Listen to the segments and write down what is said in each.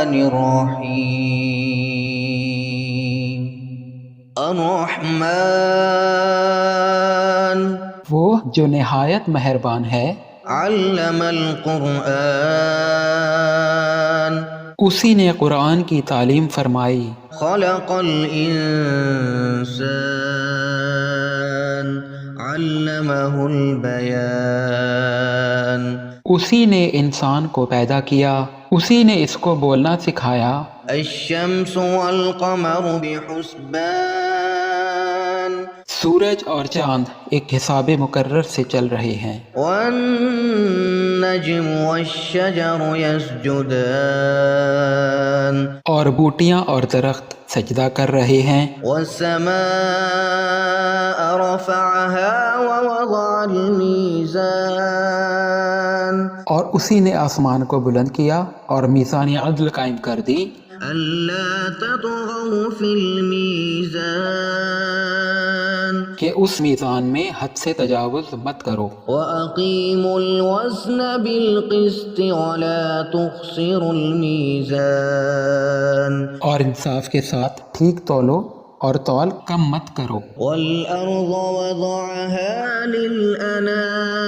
الرحیم الرحمن وہ جو نہایت مہربان ہے، علم القرآن اسی نے قرآن کی تعلیم فرمائی، خلق الانسان علمہ البیان اسی نے انسان کو پیدا کیا، اسی نے اس کو بولنا سکھایا۔ الشمس والقمر بحسبان سورج اور چاند ایک حساب مقرر سے چل رہے ہیں۔ والنجم والشجر يسجدان اور بوٹیاں اور درخت سجدہ کر رہے ہیں۔ والسماء رفعها ووضع الميزان اور اسی نے آسمان کو بلند کیا اور میزان عدل قائم کر دی، ألا تطغوا في الميزان کہ اس میزان میں حد سے تجاوز مت کرو، وأقيموا الوزن بالقسط ولا تخسروا الميزان اور انصاف کے ساتھ ٹھیک تولو اور تول کم مت کرو۔ والأرض وضعها للأنام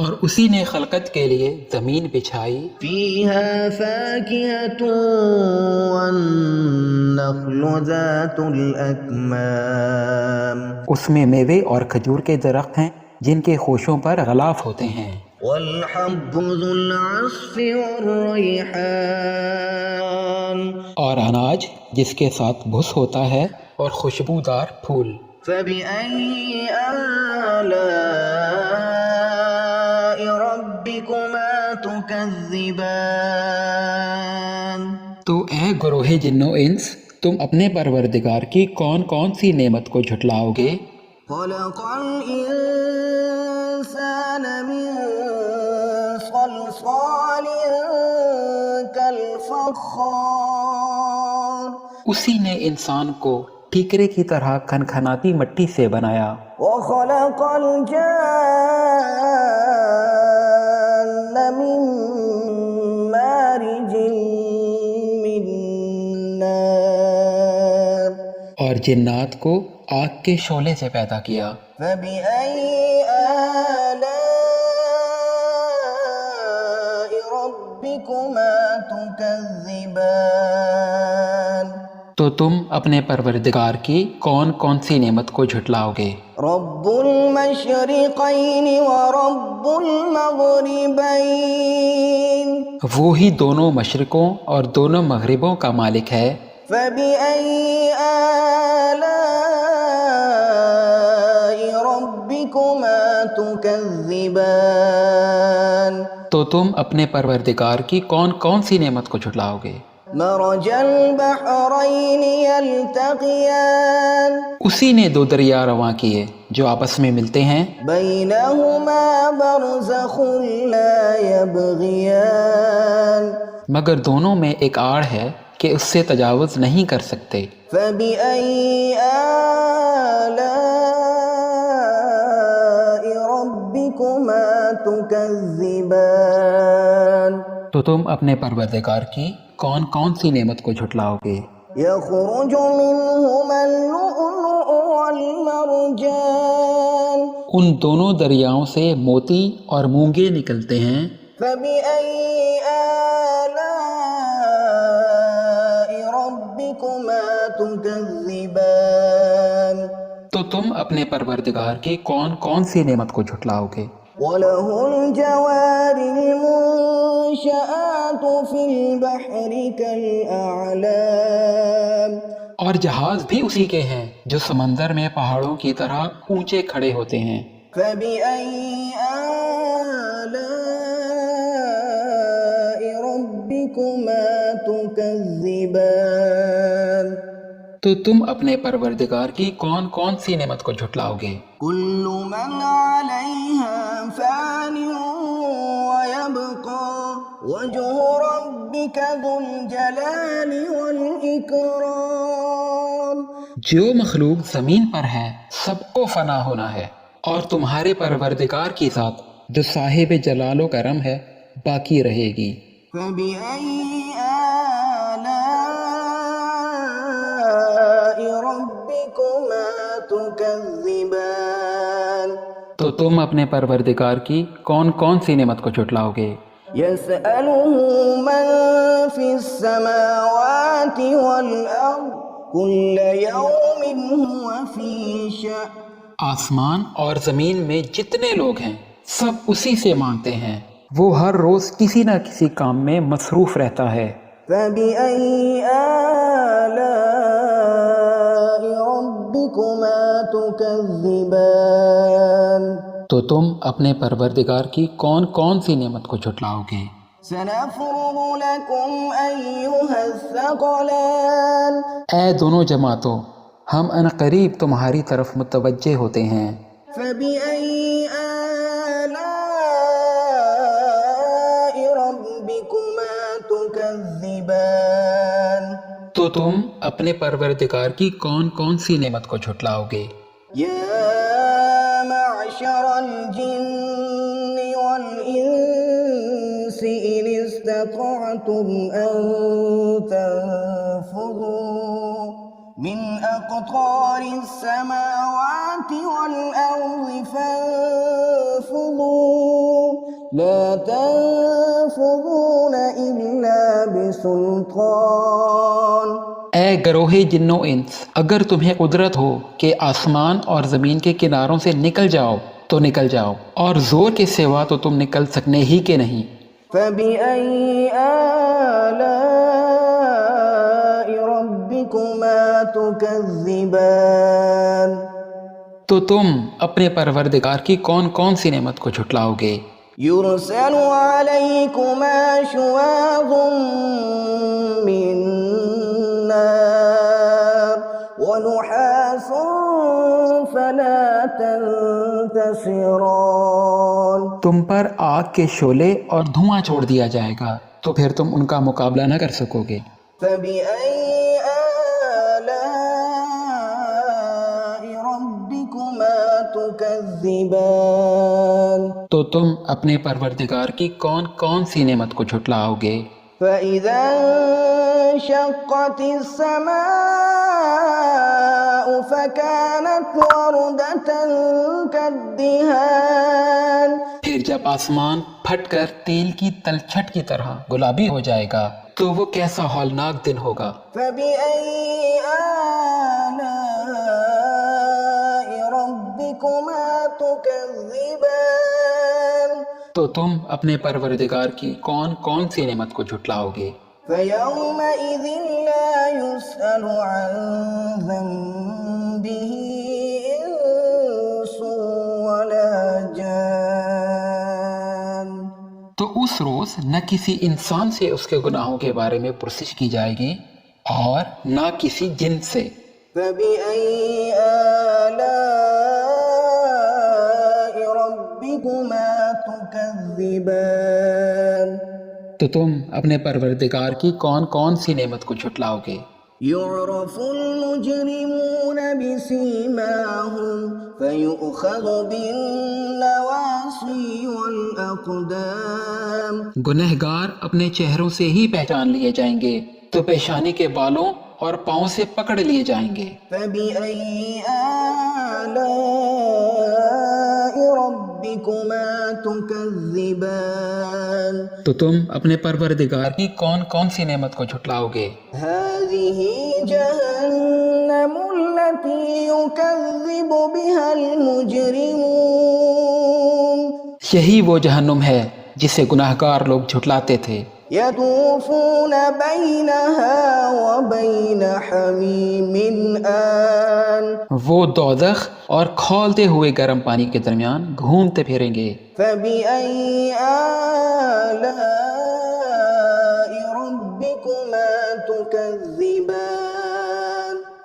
اور اسی نے خلقت کے لیے زمین بچھائی، فيها فاكهة والنخل ذات الأكمام اس میں میوے اور کھجور کے درخت ہیں جن کے خوشوں پر غلاف ہوتے ہیں، والحب ذو العصف والريحان اور اناج جس کے ساتھ بھس ہوتا ہے اور خوشبودار پھول۔ فبأي آلاء ربكما تكذبان تو اے گروہ جن و انس، تم اپنے پروردگار کی کون کون سی نعمت کو جھٹلاؤ گے؟ خلق الإنسان من صلصال كالفخار اسی نے انسان کو ٹھیکرے کی طرح کھنکھناتی مٹی سے بنایا، وخلق الجان من مارج من نار اور جنات کو آگ کے شعلے سے پیدا کیا۔ فبأي آلاء ربكما تكذبان تو تم اپنے پروردگار کی کون کون سی نعمت کو جھٹلاؤ گے؟ رب المشرقين ورب المغربين وہی دونوں مشرقوں اور دونوں مغربوں کا مالک ہے۔ فبأي آلاء ربكما تكذبان تو تم اپنے پروردگار کی کون کون سی نعمت کو جھٹلاؤ گے؟ مرج البحرين يلتقيان اسی نے دو دریا رواں کیے جو آپس میں ملتے ہیں، بينهما برزخ لا يبغيان مگر دونوں میں ایک آڑ ہے کہ اس سے تجاوز نہیں کر سکتے۔ فبأي آلاء ربكما تكذبان تو تم اپنے پروردگار کی کون کون سی نعمت کو جھٹلاؤ گے؟ يخرج منهما اللؤلؤ والمرجان ان دونوں دریاؤں سے موتی اور مونگے نکلتے ہیں۔ فبأي آلاء ربكما تكذبان تو تم اپنے پروردگار کی کون کون سی نعمت کو جھٹلاؤ گے؟ وله الجوار المنشآت في البحر كالأعلام اور جہاز بھی اسی کے ہیں جو سمندر میں پہاڑوں کی طرح اونچے کھڑے ہوتے ہیں۔ فبأي آلاء ربكما تكذبان تو تم اپنے پروردگار کی کون کون سی نعمت کو جھٹلاؤ گے؟ كل من عليها فان ويبقى وجه ربك ذو الجلال والإكرام جو مخلوق زمین پر ہے سب کو فنا ہونا ہے، اور تمہارے پروردگار کی ذات جو صاحب جلال و کرم ہے باقی رہے گی۔ فبأي ربكما تكذبان تو تم اپنے پروردگار کی کون کون سی نعمت کو جھٹلاؤ گے؟ يسأله من في السماوات والأرض كل يوم هو في شأن آسمان اور زمین میں جتنے لوگ ہیں سب اسی سے مانگتے ہیں، وہ ہر روز کسی نہ کسی کام میں مصروف رہتا ہے۔ فبأي آلاء ربكما تكذبان تو تم اپنے پروردگار کی کون کون سی نعمت کو جھٹلاؤ گے؟ سنفرغ لكم أيها الثقلان اے دونوں جماعتوں، ہم عنقریب تمہاری طرف متوجہ ہوتے ہیں۔ فبأي آلاء ربكما تكذبان تو تم اپنے پروردگار کی کون کون سی نعمت کو جھٹلاؤ گے؟ يا معشر الجن والإنس إن استطعتم أن تنفذوا من أقطار السماوات والأرض فانفذوا لا تنفذون إلا بسلطان اے گروہ جن و انس، اگر تمہیں قدرت ہو کہ آسمان اور زمین کے کناروں سے نکل جاؤ تو نکل جاؤ، اور زور کے سوا تو تم نکل سکنے ہی کے نہیں۔ فبأي آلاء ربكما تكذبان تو تم اپنے پروردگار کی کون کون سی نعمت کو جھٹلاؤ گے؟ يرسل عليكما شواظ من نار ونحاس فلا تنتصران تم پر آگ کے شعلے اور دھواں چھوڑ دیا جائے گا تو پھر تم ان کا مقابلہ نہ کر سکو گے۔ فبأي آلاء ربكما تكذبان تو تم اپنے پروردگار کی کون کون سی نعمت کو جھٹلاؤ گے؟ فإذا انشقت السماء فكانت وردة كالدهان پھر جب آسمان پھٹ کر تیل کی تلچھٹ کی طرح گلابی ہو جائے گا تو وہ کیسا ہولناک دن ہوگا۔ فبأي آلاء ربكما تكذبان تو تم اپنے پروردگار کی کون کون سی نعمت کو جھٹلاؤ گے؟ فيومئذ لا يسأل عن ذنبه إنس ولا جان تو اس روز نہ کسی انسان سے اس کے گناہوں کے بارے میں پرسش کی جائے گی اور نہ کسی جن سے۔ فبأي آلاء ربكما تكذبان تو تم اپنے پروردگار کی کون کون سی نعمت کو جھٹلاؤ گے؟ يعرف المجرمون بسيماهم فيؤخذ بالنواصي والأقدام گنہگار اپنے چہروں سے ہی پہچان لیے جائیں گے تو پیشانی کے بالوں اور پاؤں سے پکڑ لیے جائیں گے۔ فبأي آلاء ربكما تكذبان تو تم اپنے پروردگار کی کون کون سی نعمت کو جھٹلاؤ گے؟ هذه جهنم التي يكذب بها المجرمون یہی وہ جہنم ہے جسے گناہگار لوگ جھٹلاتے تھے۔ يطوفون بينها وبين حميم آن وہ دوزخ اور کھولتے ہوئے گرم پانی کے درمیان گھومتے پھریں گے۔ فبأي آلاء ربكما تكذبان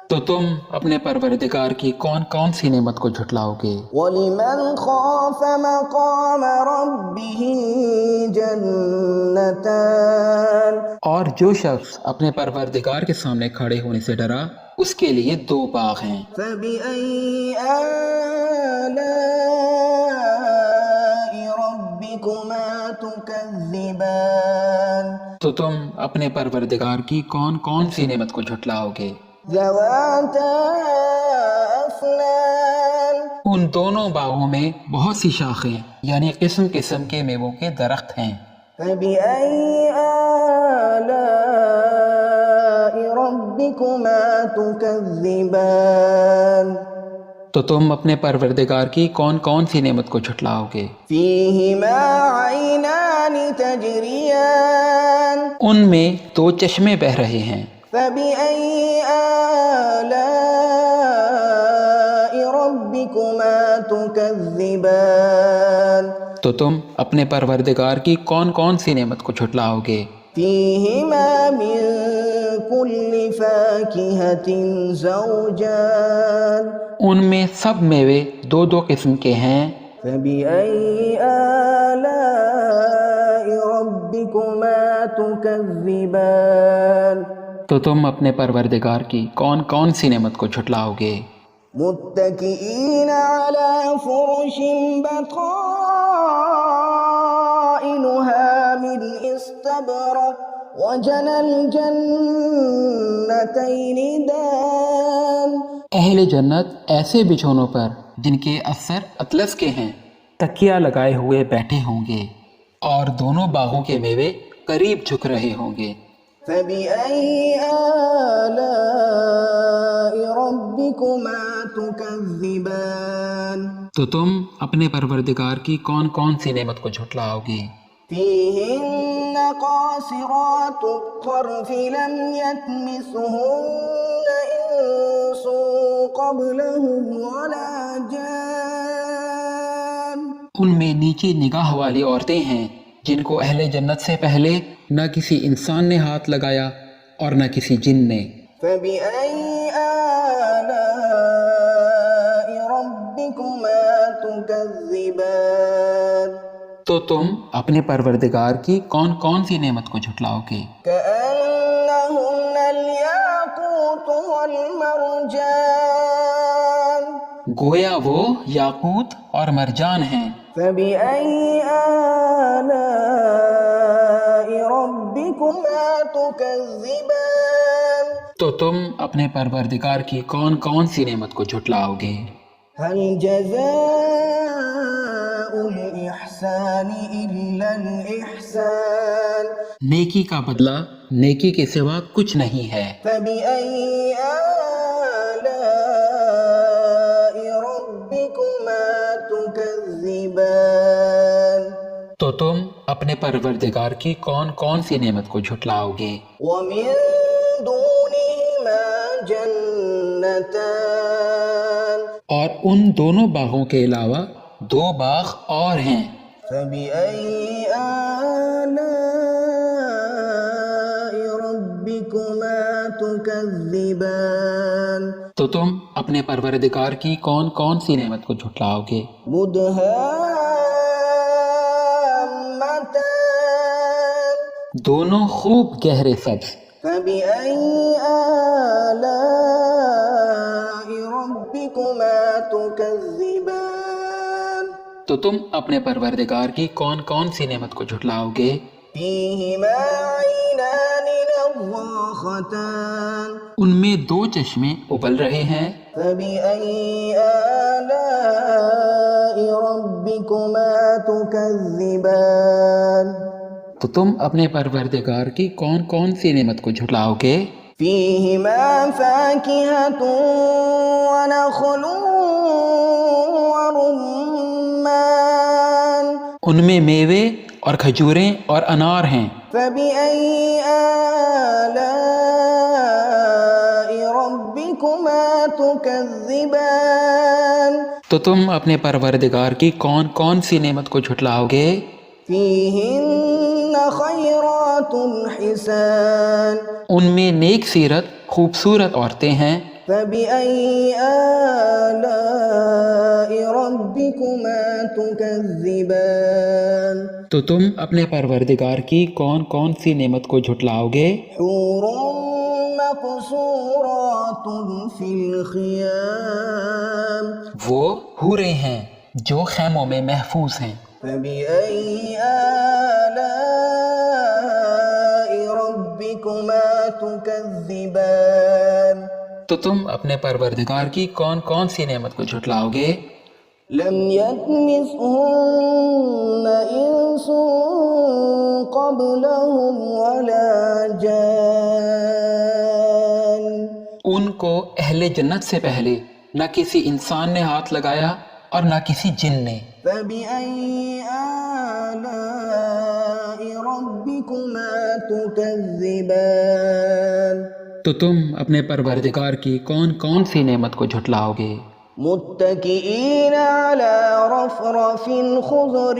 تو تم اپنے پروردگار کی کون کون سی نعمت کو جھٹلاؤ گے؟ ولمن خاف مقام ربه جنتان اور جو شخص اپنے پروردگار کے سامنے کھڑے ہونے سے ڈرا اس کے لیے دو باغ ہیں۔ فبأي آلاء ربكما تكذبان تو تم اپنے پروردگار کی کون کون سی نعمت کو جھٹلاؤ گے؟ ذواتا أفنان ان دونوں باغوں میں بہت سی شاخیں یعنی قسم قسم کے میووں کے درخت ہیں۔ فبأي آلاء ربكما تكذبان تو تم اپنے پروردگار کی کون کون سی نعمت کو جھٹلاؤ گے؟ فيهما عينان تجريان ان میں دو چشمے بہہ رہے ہیں۔ فبأي آلاء ربكما تكذبان تو تم اپنے پروردگار کی کون کون سی نعمت کو جھٹلاؤ گے؟ فيهما من كل فاكهة زوجان ان میں سب میوے دو دو قسم کے ہیں۔ فبأي آلاء ربكما تكذبان تو تم اپنے پروردگار کی کون کون سی نعمت کو جھٹلاؤ گے؟ متكئين على فرش بطائنها من استبرق وجنى الجنتين دان اہل جنت ایسے بچھونوں پر جن کے اثر اطلس کے ہیں تکیہ لگائے ہوئے بیٹھے ہوں گے اور دونوں باغوں کے میوے قریب جھک رہے ہوں گے۔ فبأي آلاء ربكما تكذبان تو تم اپنے پروردگار کی کون کون سی نعمت کو جھٹلاؤ گے؟ فيهن قاصرات الطرف لم يطمثهن إنس قبلهم ولا جان ان میں نیچی نگاہ والی عورتیں ہیں جن کو اہل جنت سے پہلے نہ کسی انسان نے ہاتھ لگایا اور نہ کسی جن نے۔ فبأي آلاء ربكما تكذبان تو تم اپنے پروردگار کی کون کون سی نعمت کو جھٹلاؤ گے؟ كأنهن الياقوت والمرجان گویا وہ یاقوت اور مرجان ہیں۔ فبأي آلاء ربكما تكذبان تو تم اپنے پروردگار کی کون کون سی نعمت کو جھٹلاؤ گے؟ هل جزاء الإحسان إلا الإحسان نیکی کا بدلہ نیکی کے سوا کچھ نہیں ہے۔ فبأي آلاء ربكما تكذبان تو تم اپنے پروردگار کی کون کون سی نعمت کو جھٹلاؤ گے؟ ومن دونهما جنتان اور ان دونوں باغوں کے علاوہ دو باغ اور ہیں۔ فبأي آلاء ربكما تكذبان تو تم اپنے پروردگار کی کون کون سی نعمت کو جھٹلاؤ گے؟ مدهامتان دونوں خوب گہرے سبز۔ فبأي آلاء ربكما تكذبان تو تم اپنے پروردگار کی کون کون سی نعمت کو جھٹلاؤ گے؟ فيهما عينان نضاختان ان میں دو چشمے ابل رہے ہیں۔ فبأي آلاء ربكما تكذبان تو تم اپنے پروردگار کی کون کون سی نعمت کو جھٹلاؤ گے؟ فيهما فاكهة ونخل ورمان ان میں میوے اور کھجوریں اور انار ہیں۔ فبأي آلاء ربكما تكذبان تو تم اپنے پروردگار کی کون کون سی نعمت کو جھٹلاؤ گے؟ فيهن خيرات حسان ان میں نیک سیرت خوبصورت عورتیں ہیں۔ فبأي آلاء ربكما تكذبان تو تم اپنے پروردگار کی کون کون سی نعمت کو جھٹلاؤ گے؟ حور مقصورات في الخيام وہ حوریں ہیں جو خیموں میں محفوظ ہیں۔ فبأي آلاء ربكما تكذبان تو تم اپنے پروردگار کی کون کون سی نعمت کو جھٹلاؤ گے؟ لم يطمثهن إنس قبلهم ولا جان ان کو اہل جنت سے پہلے نہ کسی انسان نے ہاتھ لگایا اور نہ کسی جن نے۔ فبأي آلاء ربكما تكذبان تو تم اپنے پروردگار کی کون کون سی نعمت کو جھٹلاؤ گے؟ متكئين على رفرف خضر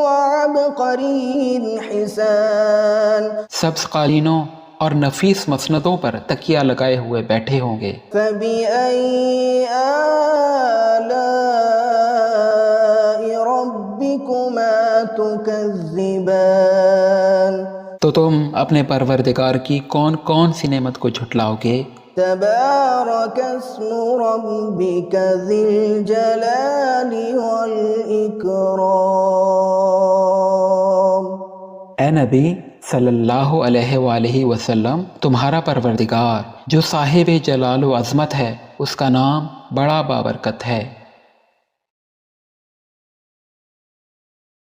وعبقري حسان سبز قالینوں اور نفیس مسندوں پر تکیہ لگائے ہوئے بیٹھے ہوں گے۔ فبأي آلاء ربكما تكذبان تو تم اپنے پروردگار کی کون کون سی نعمت کو جھٹلاؤ گے؟ تبارك اسم ربك ذي الجلال والإكرام اے نبی صلی اللہ علیہ وآلہ وسلم، تمہارا پروردگار جو صاحب جلال و عظمت ہے، اس کا نام بڑا بابرکت ہے۔